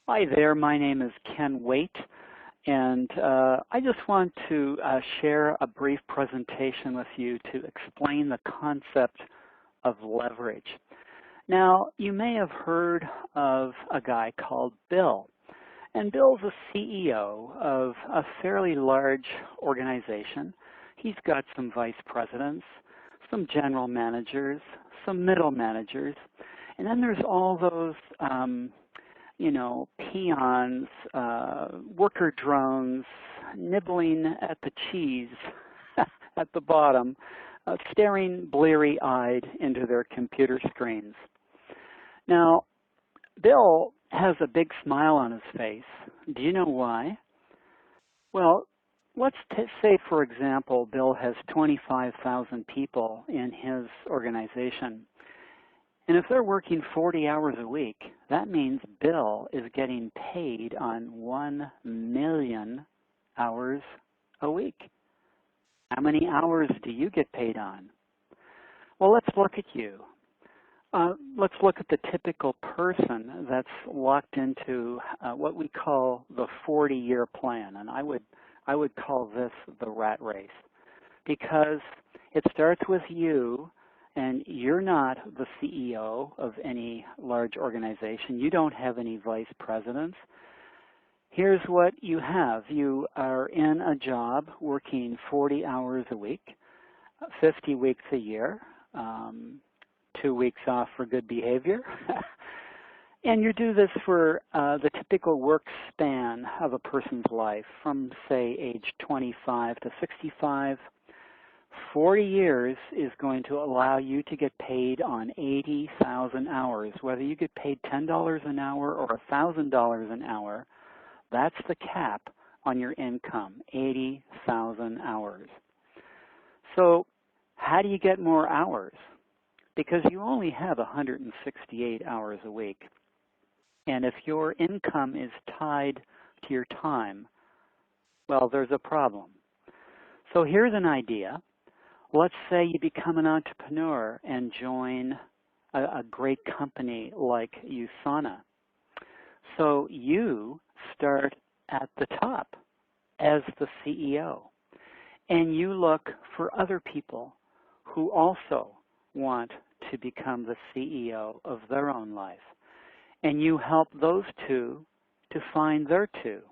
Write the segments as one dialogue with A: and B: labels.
A: Hi there, my name is Ken Waite, and I just want to share a brief presentation with you to explain the concept of leverage. Now, you may have heard of a guy called Bill, and Bill's a CEO of a fairly large organization. He's got some vice presidents, some general managers, some middle managers, and then there's all those peons, worker drones, nibbling at the cheese at the bottom, staring bleary-eyed into their computer screens. Now, Bill has a big smile on his face. Do you know why? Well, let's say, for example, Bill has 25,000 people in his organization. And if they're working 40 hours a week, that means Bill is getting paid on 1 million hours a week. How many hours do you get paid on? Well, let's look at you. Let's look at the typical person that's locked into what we call the 40-year plan. And I would call this the rat race, because it starts with you. And you're not the CEO of any large organization. You don't have any vice presidents. Here's what you have. You are in a job working 40 hours a week, 50 weeks a year, 2 weeks off for good behavior. And you do this for the typical work span of a person's life from, say, age 25 to 65. 40 years is going to allow you to get paid on 80,000 hours. Whether you get paid $10 an hour or $1,000 an hour, that's the cap on your income, 80,000 hours. So how do you get more hours? Because you only have 168 hours a week. And if your income is tied to your time, well, there's a problem. So here's an idea. Let's say you become an entrepreneur and join a great company like USANA. So you start at the top as the CEO, and you look for other people who also want to become the CEO of their own life. And you help those two to find their two,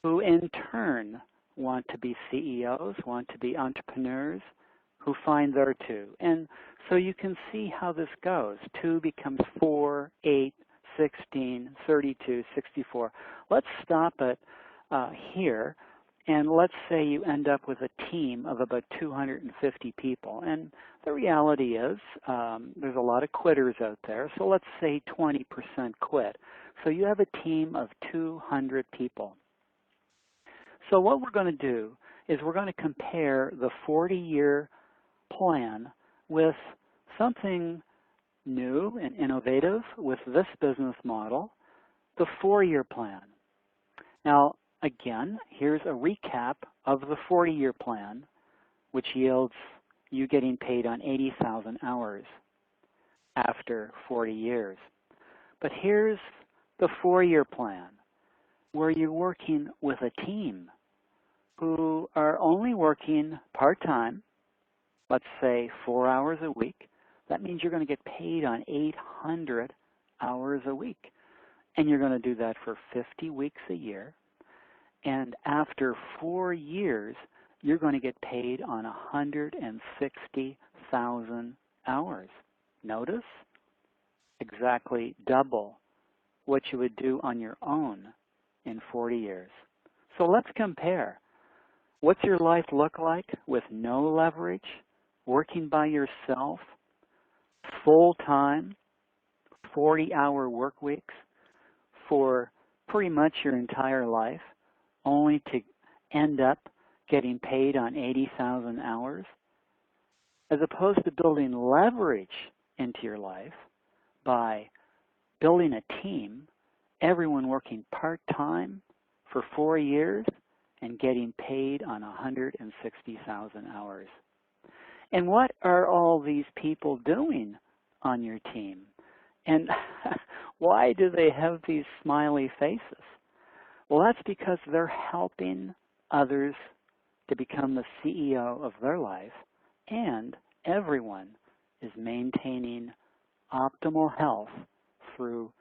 A: who in turn want to be CEOs, want to be entrepreneurs, who find their two. And so you can see how this goes. 2 becomes 4, 8, 16, 32, 64. Let's stop it here, and let's say you end up with a team of about 250 people. And the reality is there's a lot of quitters out there, so let's say 20% quit. So you have a team of 200 people. So what we're going to do is we're going to compare the 40-year plan with something new and innovative with this business model, the 4-year plan. Now, again, here's a recap of the 40-year plan, which yields you getting paid on 80,000 hours after 40 years. But here's the 4-year plan, where you're working with a team who are only working part-time, let's say 4 hours a week. That means you're going to get paid on 800 hours a week. And you're going to do that for 50 weeks a year. And after 4 years, you're going to get paid on 160,000 hours. Notice? Exactly double what you would do on your own in 40 years. So let's compare. What's your life look like with no leverage, working by yourself, full-time, 40-hour work weeks for pretty much your entire life, only to end up getting paid on 80,000 hours, as opposed to building leverage into your life by building a team, everyone working part-time for 4 years and getting paid on 160,000 hours. And what are all these people doing on your team? And Why do they have these smiley faces? Well, that's because they're helping others to become the CEO of their life, and everyone is maintaining optimal health through